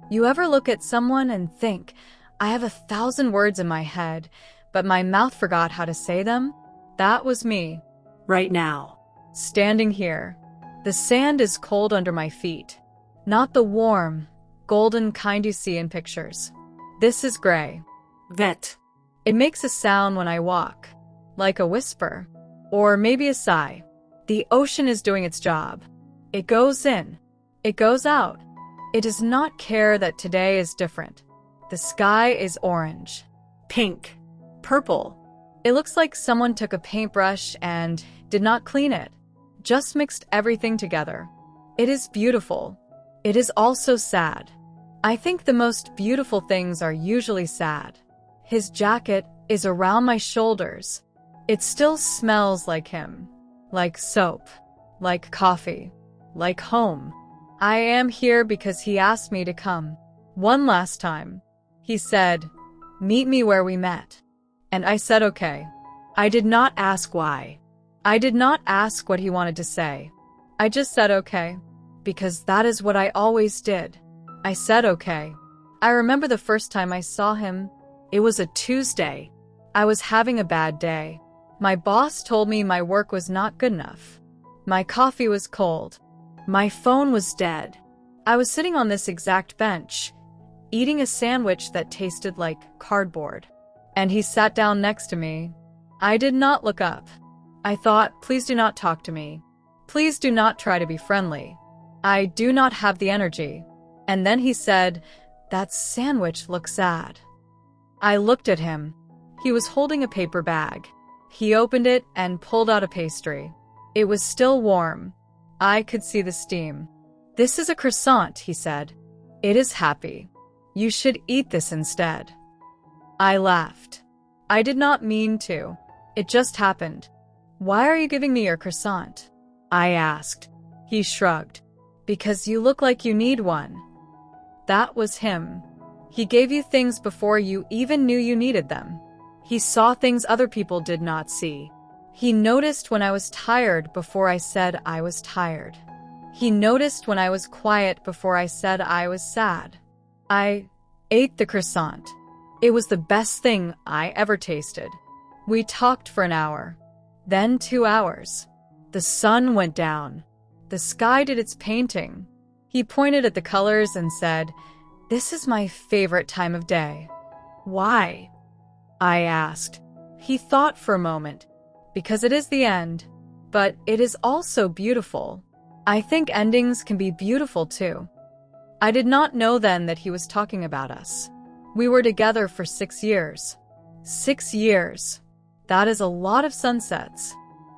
You ever look at someone and think, I have 1,000 words in my head, but my mouth forgot how to say them? That was me. Right now. Standing here. The sand is cold under my feet. Not the warm, golden kind you see in pictures. This is gray. Vet. It makes a sound when I walk. Like a whisper. Or maybe a sigh. The ocean is doing its job. It goes in. It goes out. It does not care that today is different. The sky is orange. Pink. Purple. It looks like someone took a paintbrush and did not clean it. Just mixed everything together. It is beautiful. It is also sad. I think the most beautiful things are usually sad. His jacket is around my shoulders. It still smells like him. Like soap. Like coffee. Like home. I am here because he asked me to come. One last time. He said, meet me where we met. And I said okay. I did not ask why. I did not ask what he wanted to say. I just said okay. Because that is what I always did. I said okay. I remember the first time I saw him. It was a Tuesday. I was having a bad day. My boss told me my work was not good enough. My coffee was cold. My phone was dead. I was sitting on this exact bench, eating a sandwich that tasted like cardboard. And he sat down next to me. I did not look up. I thought, please do not talk to me. Please do not try to be friendly. I do not have the energy. And then he said, that sandwich looks sad. I looked at him. He was holding a paper bag. He opened it and pulled out a pastry. It was still warm. I could see the steam. This is a croissant, he said. It is happy. You should eat this instead. I laughed. I did not mean to. It just happened. Why are you giving me your croissant? I asked. He shrugged. Because you look like you need one. That was him. He gave you things before you even knew you needed them. He saw things other people did not see. He noticed when I was tired before I said I was tired. He noticed when I was quiet before I said I was sad. I ate the croissant. It was the best thing I ever tasted. We talked for an hour. Then 2 hours. The sun went down. The sky did its painting. He pointed at the colors and said, this is my favorite time of day. Why? I asked. He thought for a moment. Because it is the end, but it is also beautiful. I think endings can be beautiful too. I did not know then that he was talking about us. We were together for 6 years. 6 years. That is a lot of sunsets.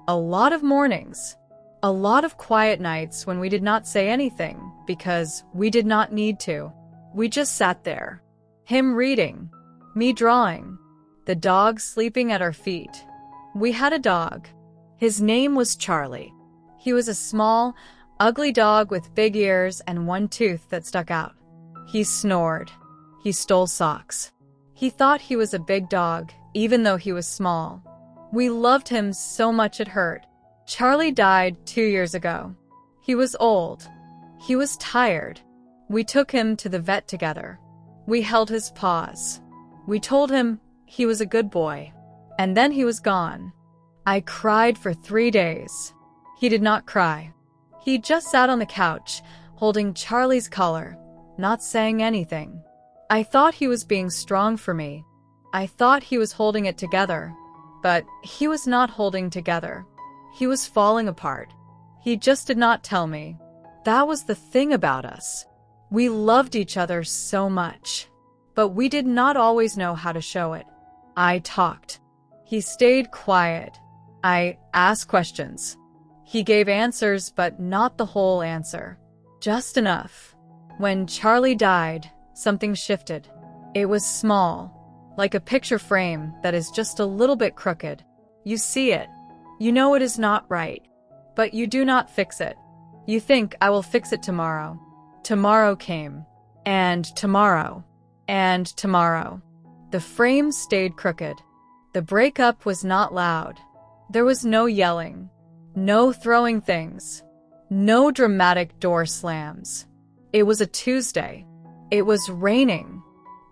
A lot of mornings. A lot of quiet nights when we did not say anything because we did not need to. We just sat there. Him reading. Me drawing. The dog sleeping at our feet. We had a dog. His name was Charlie. He was a small, ugly dog with big ears and one tooth that stuck out. He snored. He stole socks. He thought he was a big dog, even though he was small. We loved him so much it hurt. Charlie died 2 years ago. He was old. He was tired. We took him to the vet together. We held his paws. We told him he was a good boy. And then he was gone. I cried for 3 days. He did not cry. He just sat on the couch, holding Charlie's collar, not saying anything. I thought he was being strong for me. I thought he was holding it together. But he was not holding together. He was falling apart. He just did not tell me. That was the thing about us. We loved each other so much. But we did not always know how to show it. I talked. He stayed quiet. I asked questions. He gave answers, but not the whole answer. Just enough. When Charlie died, something shifted. It was small, like a picture frame that is just a little bit crooked. You see it. You know it is not right. But you do not fix it. You think, I will fix it tomorrow. Tomorrow came. And tomorrow. And tomorrow. The frame stayed crooked. The breakup was not loud. There was no yelling. No throwing things. No dramatic door slams. It was a Tuesday. It was raining.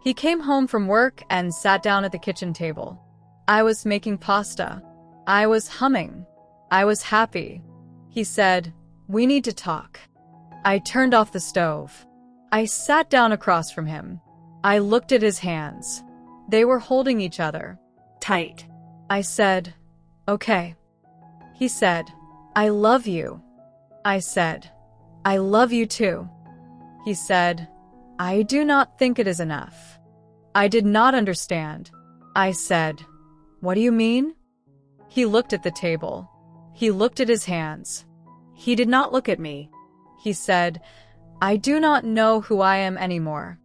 He came home from work and sat down at the kitchen table. I was making pasta. I was humming. I was happy. He said, "We need to talk." I turned off the stove. I sat down across from him. I looked at his hands. They were holding each other. Tight. I said, "Okay." He said, "I love you." I said, "I love you too." He said, "I do not think it is enough." I did not understand. I said, "What do you mean?" He looked at the table. He looked at his hands. He did not look at me. He said, "I do not know who I am anymore.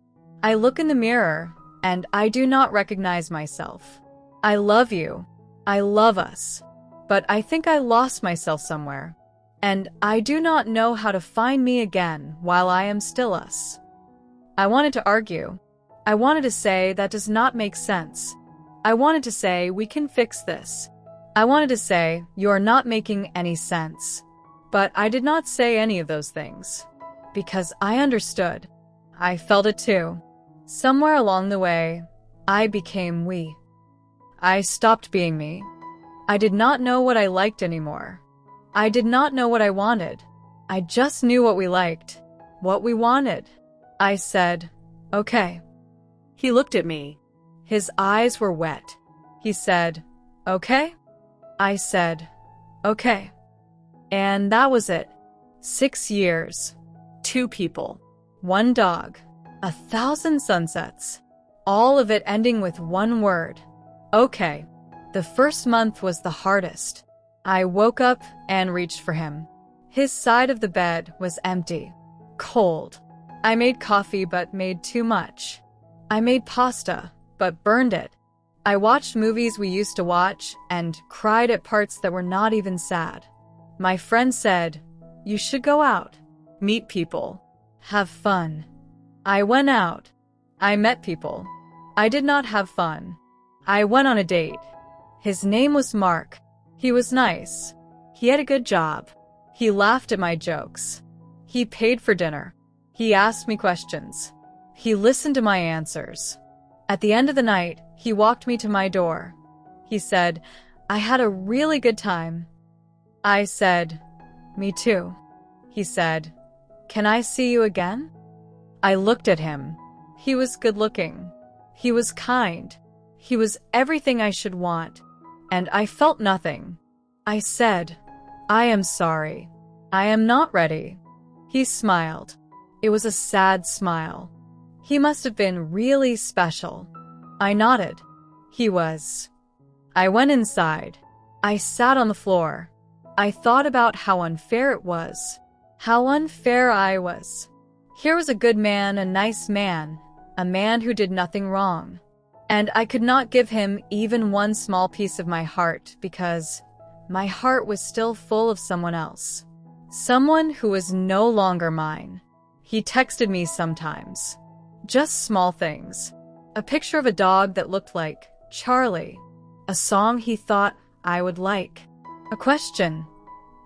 I look in the mirror, and I do not recognize myself. I love you. I love us. But I think I lost myself somewhere. And I do not know how to find me again while I am still us." I wanted to argue. I wanted to say that does not make sense. I wanted to say we can fix this. I wanted to say you are not making any sense. But I did not say any of those things. Because I understood. I felt it too. Somewhere along the way, I became we. I stopped being me. I did not know what I liked anymore. I did not know what I wanted. I just knew what we liked, what we wanted. I said, "Okay." He looked at me. His eyes were wet. He said, "Okay?" I said, "Okay." And that was it. 6 years. 2 people. 1 dog. 1,000 sunsets. All of it ending with one word. Okay. The first month was the hardest. I woke up and reached for him. His side of the bed was empty. Cold. I made coffee but made too much. I made pasta but burned it. I watched movies we used to watch and cried at parts that were not even sad. My friend said, "You should go out, meet people, have fun." I went out. I met people. I did not have fun. I went on a date. His name was Mark. He was nice. He had a good job. He laughed at my jokes. He paid for dinner. He asked me questions. He listened to my answers. At the end of the night, he walked me to my door. He said, "I had a really good time." I said, "Me too." He said, "Can I see you again?" I looked at him. He was good-looking. He was kind. He was everything I should want. And I felt nothing. I said, "I am sorry. I am not ready." He smiled. It was a sad smile. He must have been really special. I nodded. He was. I went inside. I sat on the floor. I thought about how unfair it was. How unfair I was. Here was a good man, a nice man, a man who did nothing wrong. And I could not give him even one small piece of my heart because my heart was still full of someone else. Someone who was no longer mine. He texted me sometimes. Just small things. A picture of a dog that looked like Charlie. A song he thought I would like. A question.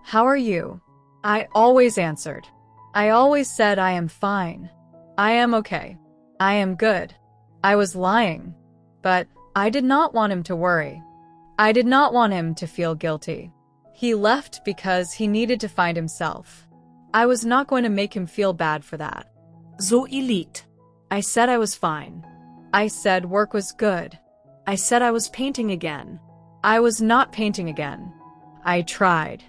"How are you?" I always answered. I always said I am fine. I am okay. I am good. I was lying. But I did not want him to worry. I did not want him to feel guilty. He left because he needed to find himself. I was not going to make him feel bad for that. So elite. I said I was fine. I said work was good. I said I was painting again. I was not painting again. I tried.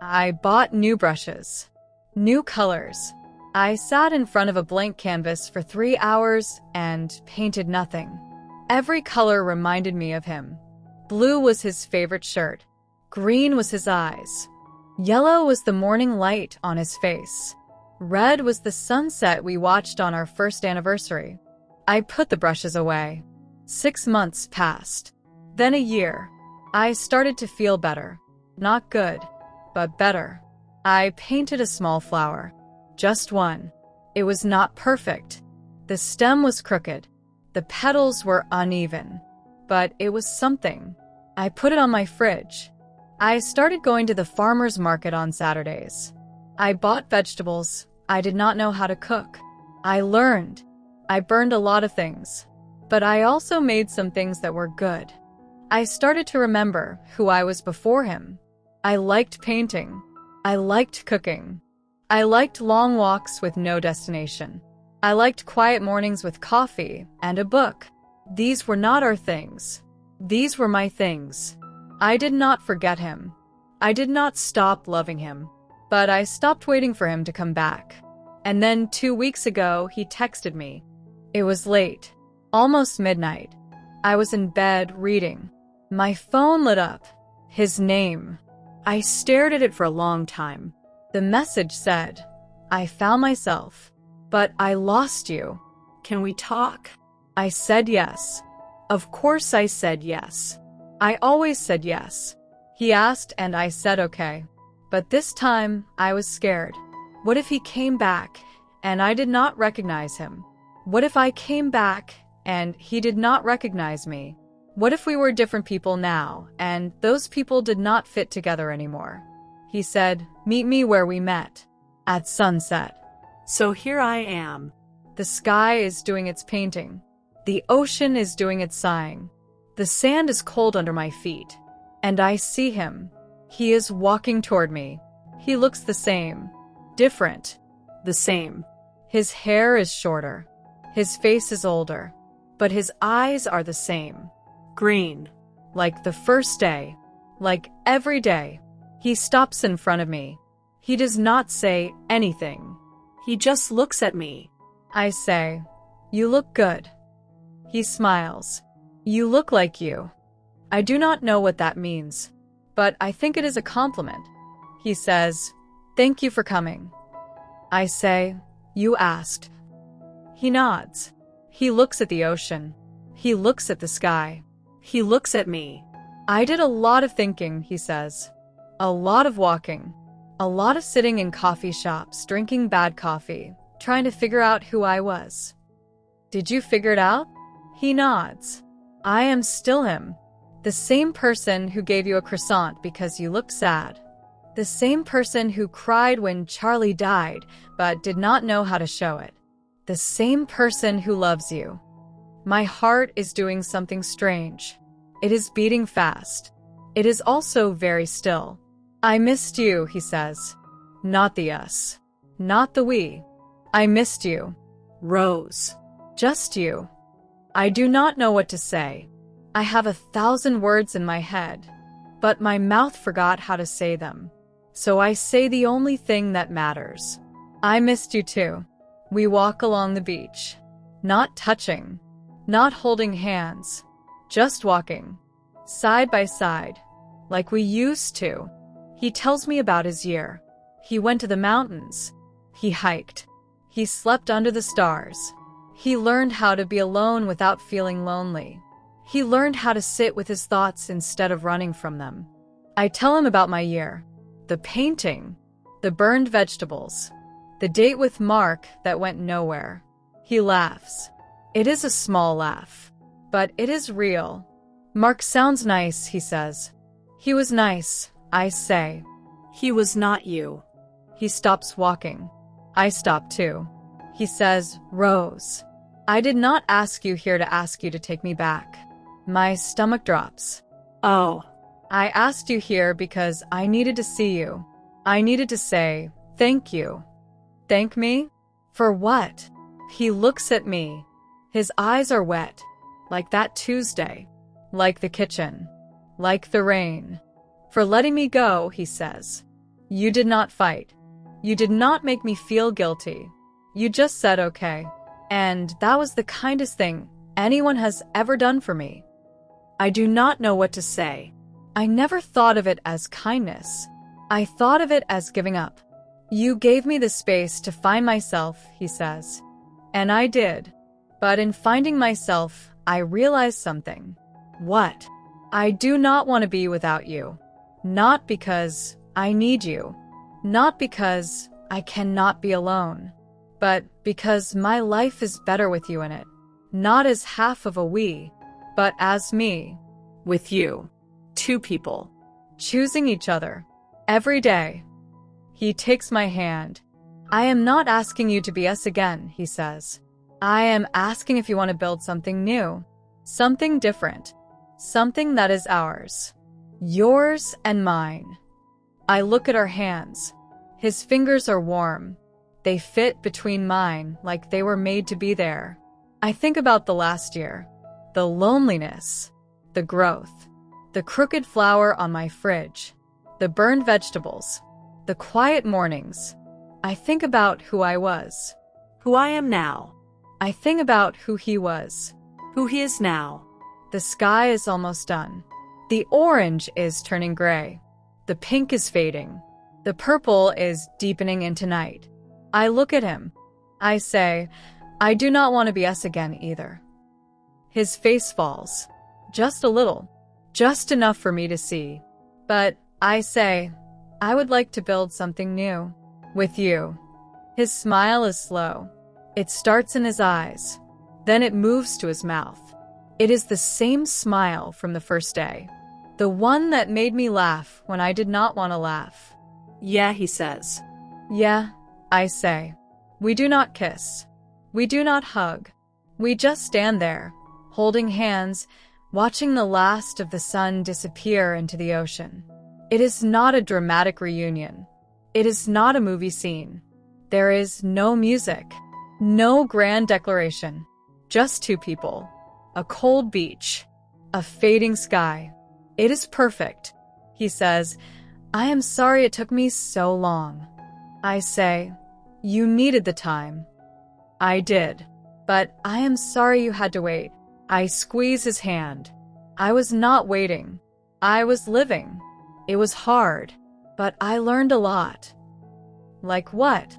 I bought new brushes. New colors. I sat in front of a blank canvas for 3 hours and painted nothing. Every color reminded me of him. Blue was his favorite shirt. Green was his eyes. Yellow was the morning light on his face. Red was the sunset we watched on our first anniversary. I put the brushes away. 6 months passed. Then a year. I started to feel better. Not good, but better. I painted a small flower. Just one. It was not perfect. The stem was crooked. The petals were uneven. But it was something. I put it on my fridge. I started going to the farmer's market on Saturdays. I bought vegetables. I did not know how to cook. I learned. I burned a lot of things. But I also made some things that were good. I started to remember who I was before him. I liked painting. I liked cooking. I liked long walks with no destination. I liked quiet mornings with coffee and a book. These were not our things. These were my things. I did not forget him. I did not stop loving him. But I stopped waiting for him to come back. And then 2 weeks ago, he texted me. It was late, almost midnight. I was in bed reading. My phone lit up. His name. I stared at it for a long time. The message said, I found myself, but I lost you. Can we talk? I said yes. Of course I said yes. I always said yes. He asked and I said okay. But this time I was scared. What if he came back and I did not recognize him? What if I came back and he did not recognize me? What if we were different people now and those people did not fit together anymore? He said, meet me where we met, at sunset. So here I am. The sky is doing its painting. The ocean is doing its sighing. The sand is cold under my feet. And I see him. He is walking toward me. He looks the same. Different. The same. His hair is shorter. His face is older. But his eyes are the same. Green. Like the first day. Like every day. He stops in front of me. He does not say anything. He just looks at me. I say, you look good. He smiles. You look like you. I do not know what that means, but I think it is a compliment. He says, thank you for coming. I say, you asked. He nods. He looks at the ocean. He looks at the sky. He looks at me. I did a lot of thinking, he says. A lot of walking. A lot of sitting in coffee shops, drinking bad coffee, trying to figure out who I was. Did you figure it out? He nods. I am still him. The same person who gave you a croissant because you looked sad. The same person who cried when Charlie died but did not know how to show it. The same person who loves you. My heart is doing something strange. It is beating fast. It is also very still. I missed you, he says. Not the us. Not the we. I missed you. Rose. Just you. I do not know what to say. I have 1,000 words in my head, but my mouth forgot how to say them. So I say the only thing that matters. I missed you too. We walk along the beach. Not touching. Not holding hands. Just walking. Side by side. Like we used to. He tells me about his year. He went to the mountains. He hiked. He slept under the stars. He learned how to be alone without feeling lonely. He learned how to sit with his thoughts instead of running from them. I tell him about my year. The painting. The burned vegetables. The date with Mark that went nowhere. He laughs. It is a small laugh. But it is real. Mark sounds nice, he says. He was nice, I say. He was not you. He stops walking. I stop too. He says, Rose, I did not ask you here to ask you to take me back. My stomach drops. Oh. I asked you here because I needed to see you. I needed to say, thank you. Thank me? For what? He looks at me. His eyes are wet. Like that Tuesday. Like the kitchen. Like the rain. For letting me go, he says. You did not fight. You did not make me feel guilty. You just said okay. And that was the kindest thing anyone has ever done for me. I do not know what to say. I never thought of it as kindness. I thought of it as giving up. You gave me the space to find myself, he says. And I did. But in finding myself, I realized something. What? I do not want to be without you. Not because I need you. Not because I cannot be alone. But because my life is better with you in it. Not as half of a we, but as me. With you. Two people. Choosing each other. Every day. He takes my hand. I am not asking you to be us again, he says. I am asking if you want to build something new, something different, something that is ours, yours and mine. I look at our hands. His fingers are warm. They fit between mine like they were made to be there. I think about the last year, the loneliness, the growth, the crooked flower on my fridge, the burned vegetables, the quiet mornings. I think about who I was, Who I am now. I think about who he was. Who he is now. The sky is almost done. The orange is turning gray. The pink is fading. The purple is deepening into night. I look at him. I say, I do not want to be us again either. His face falls. Just a little. Just enough for me to see. But I say, I would like to build something new. With you. His smile is slow. It starts in his eyes. Then it moves to his mouth. It is the same smile from the first day. The one that made me laugh when I did not want to laugh. Yeah, he says. Yeah, I say. We do not kiss. We do not hug. We just stand there, holding hands, watching the last of the sun disappear into the ocean. It is not a dramatic reunion. It is not a movie scene. There is no music, no grand declaration. Just two people, a cold beach, a fading sky. It is perfect. He says, I am sorry it took me so long. I say, you needed the time. I did, but I am sorry you had to wait. I squeeze his hand. I was not waiting. I was living. It was hard, but I learned a lot. Like what?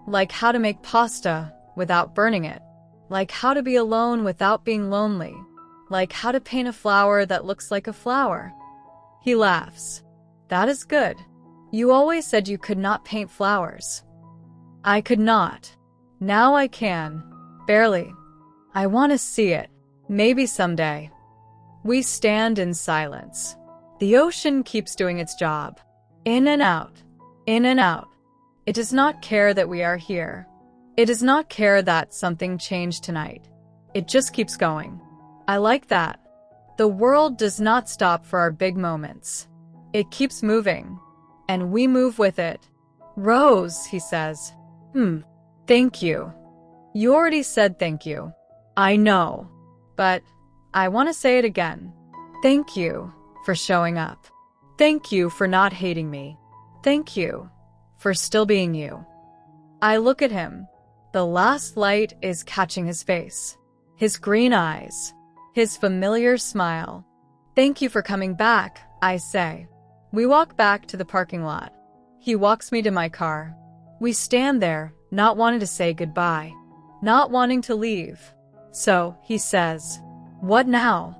Like how to make pasta without burning it. Like how to be alone without being lonely. Like how to paint a flower that looks like a flower. He laughs. That is good. You always said you could not paint flowers. I could not. Now I can. Barely. I want to see it. Maybe someday. We stand in silence. The ocean keeps doing its job. In and out. In and out. It does not care that we are here. It does not care that something changed tonight. It just keeps going. I like that. The world does not stop for our big moments. It keeps moving. And we move with it. Rose, he says. Thank you. You already said thank you. I know. But I want to say it again. Thank you for showing up. Thank you for not hating me. Thank you for still being you. I look at him. The last light is catching his face. His green eyes. His familiar smile. Thank you for coming back, I say. We walk back to the parking lot. He walks me to my car. We stand there, not wanting to say goodbye. Not wanting to leave. So, he says, what now?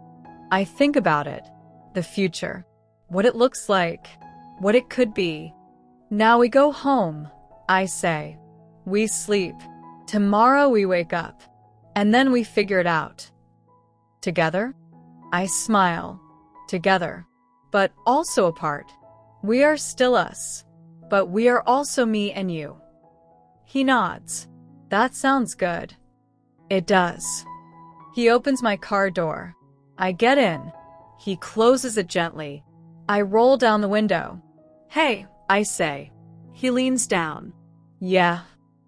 I think about it. The future. What it looks like. What it could be. Now we go home, I say. We sleep. Tomorrow we wake up. And then we figure it out. Together? I smile. Together. But also apart. We are still us. But we are also me and you. He nods. That sounds good. It does. He opens my car door. I get in. He closes it gently. I roll down the window. Hey, I say. He leans down. Yeah.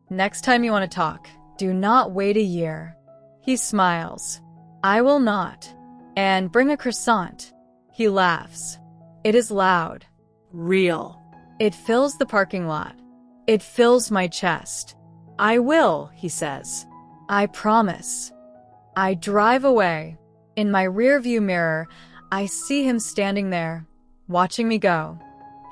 Next time you want to talk, do not wait a year. He smiles. I will not. And bring a croissant. He laughs. It is loud. Real. It fills the parking lot. It fills my chest. I will, he says. I promise. I drive away. In my rearview mirror, I see him standing there, watching me go.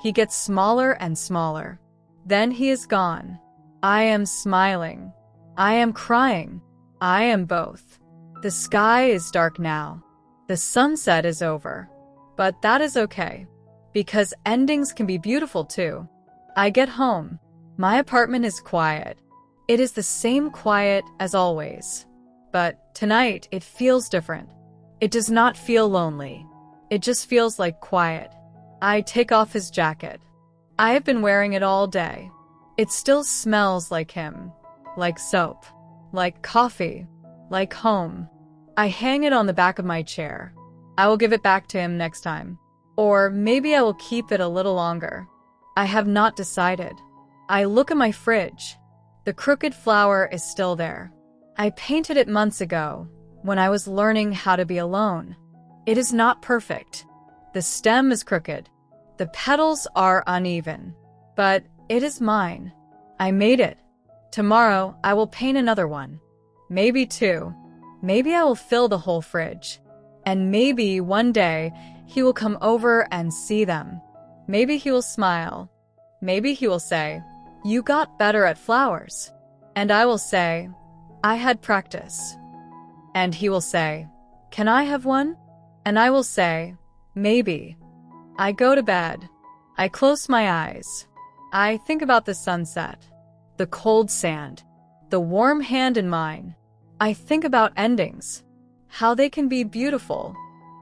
He gets smaller and smaller. Then he is gone. I am smiling. I am crying. I am both. The sky is dark now. The sunset is over. But that is okay. Because endings can be beautiful too. I get home. My apartment is quiet. It is the same quiet as always. But tonight it feels different. It does not feel lonely. It just feels like quiet. I take off his jacket. I have been wearing it all day. It still smells like him. Like soap. Like coffee. like home. I hang it on the back of my chair. I will give it back to him next time. Or maybe I will keep it a little longer. I have not decided. I look at my fridge. The crooked flower is still there. I painted it months ago, when I was learning how to be alone. It is not perfect. The stem is crooked. The petals are uneven. But it is mine. I made it. Tomorrow, I will paint another one. Maybe two. Maybe I will fill the whole fridge. And maybe one day, he will come over and see them. Maybe he will smile. Maybe he will say, "You got better at flowers." And I will say, "I had practice." And he will say, "Can I have one?" And I will say, "Maybe." I go to bed. I close my eyes. I think about the sunset, the cold sand, the warm hand in mine. I think about endings, how they can be beautiful.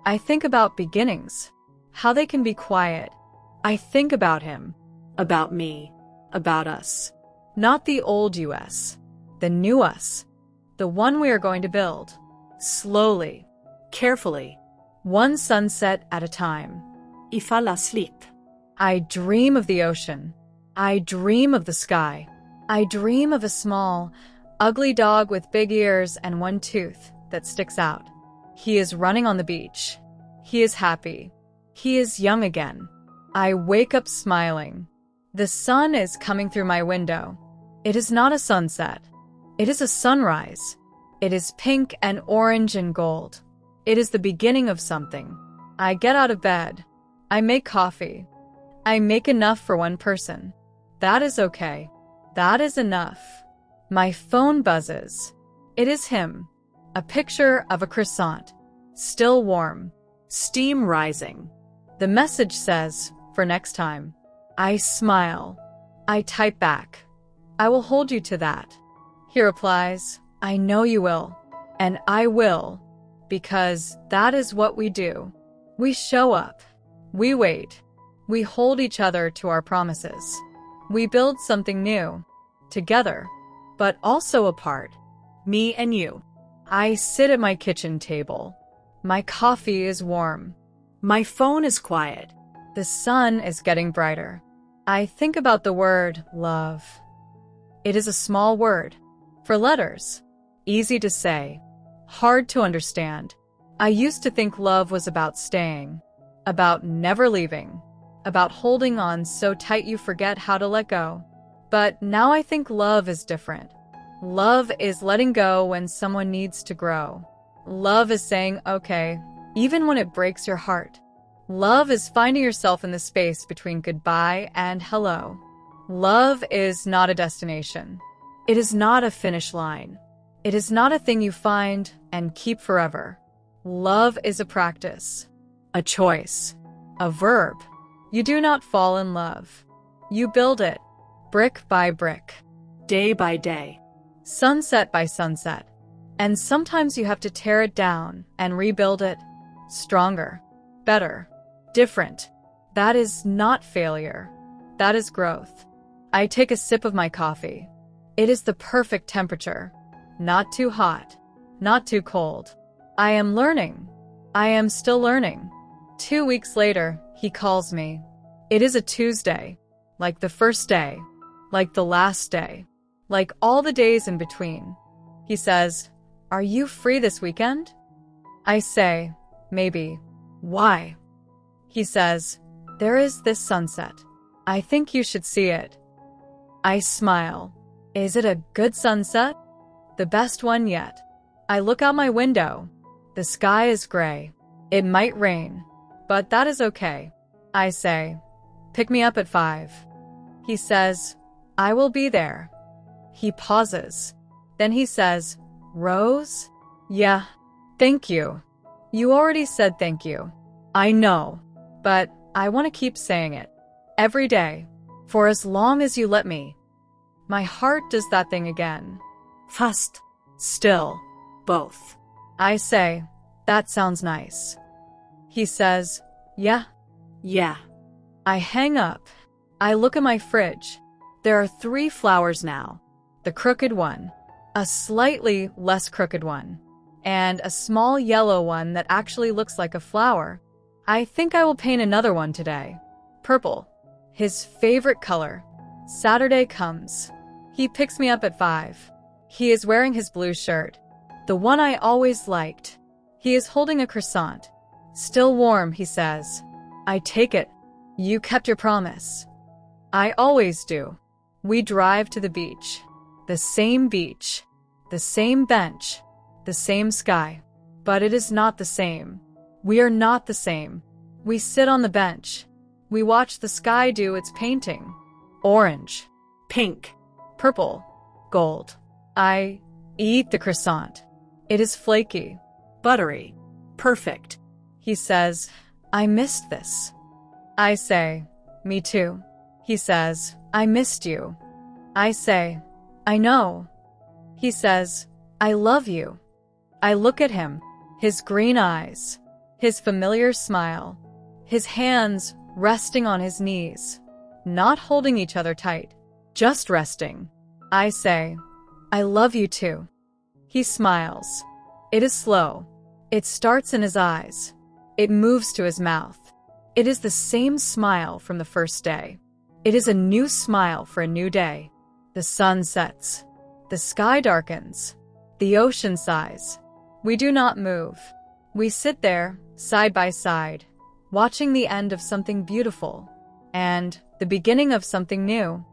I think about beginnings, how they can be quiet. I think about him, About me. About us. not the old us, the new us, the one we are going to build. Slowly. Carefully. One sunset at a time. I fall asleep. I dream of the ocean. I dream of the sky. I dream of a small, ugly dog with big ears and one tooth that sticks out. He is running on the beach. He is happy. He is young again. I wake up smiling. The sun is coming through my window. It is not a sunset. It is a sunrise. It is pink and orange and gold. It is the beginning of something. I get out of bed. I make coffee. I make enough for one person. That is okay. That is enough. My phone buzzes. It is him. A picture of a croissant. Still warm. Steam rising. The message says, "For next time." I smile. I type back, "I will hold you to that." He replies, "I know you will." And I will. Because that is what we do. We show up. We wait. We hold each other to our promises. We build something new. Together. But also apart. Me and you. I sit at my kitchen table. My coffee is warm. My phone is quiet. The sun is getting brighter. I think about the word love. It is a small word. 4 letters. Easy to say. Hard to understand. I used to think love was about staying. About never leaving. About holding on so tight you forget how to let go. But now I think love is different. Love is letting go when someone needs to grow. Love is saying, okay, even when it breaks your heart. Love is finding yourself in the space between goodbye and hello. Love is not a destination. It is not a finish line. It is not a thing you find and keep forever. Love is a practice, a choice, a verb. You do not fall in love. You build it, brick by brick, Day by day. sunset by sunset. And sometimes you have to tear it down and rebuild it stronger, better, different. That is not failure. That is growth. I take a sip of my coffee. It is the perfect temperature. Not too hot, not too cold. I am learning. I am still learning. 2 weeks later, he calls me. It is a Tuesday, like the first day, like the last day, like all the days in between. He says, "Are you free this weekend?" I say, "Maybe." "Why?" He says, "There is this sunset. I think you should see it." I smile. Is it a good sunset? The best one yet. I look out my window. The sky is gray. It might rain, but that is okay. I say, "Pick me up at 5. He says, "I will be there." He pauses. Then he says, "Rose?" "Yeah. Thank you." "You already said thank you." "I know, but I want to keep saying it. Every day. For as long as you let me." My heart does that thing again. Fast. Still. Both. I say, "That sounds nice." He says, "Yeah." Yeah. I hang up. I look at my fridge. There are 3 flowers now. The crooked one, a slightly less crooked one, and a small yellow one that actually looks like a flower. I think I will paint another one today. Purple, his favorite color. Saturday comes. He picks me up at 5. He is wearing his blue shirt, the one I always liked. He is holding a croissant. Still warm, he says. I take it. You kept your promise. I always do. We drive to the beach. The same beach. The same bench. The same sky. But it is not the same. We are not the same. We sit on the bench. We watch the sky do its painting. Orange. Pink. Purple. Gold. I eat the croissant. It is flaky. Buttery. Perfect. He says, I missed this. I say, me too. He says, I missed you. I say, I know. He says, I love you. I look at him, his green eyes, his familiar smile, his hands resting on his knees, not holding each other tight, just resting. I say, I love you too. He smiles. It is slow. It starts in his eyes. It moves to his mouth. It is the same smile from the first day. It is a new smile for a new day. The sun sets. The sky darkens. The ocean sighs. We do not move. We sit there, side by side, watching the end of something beautiful and the beginning of something new.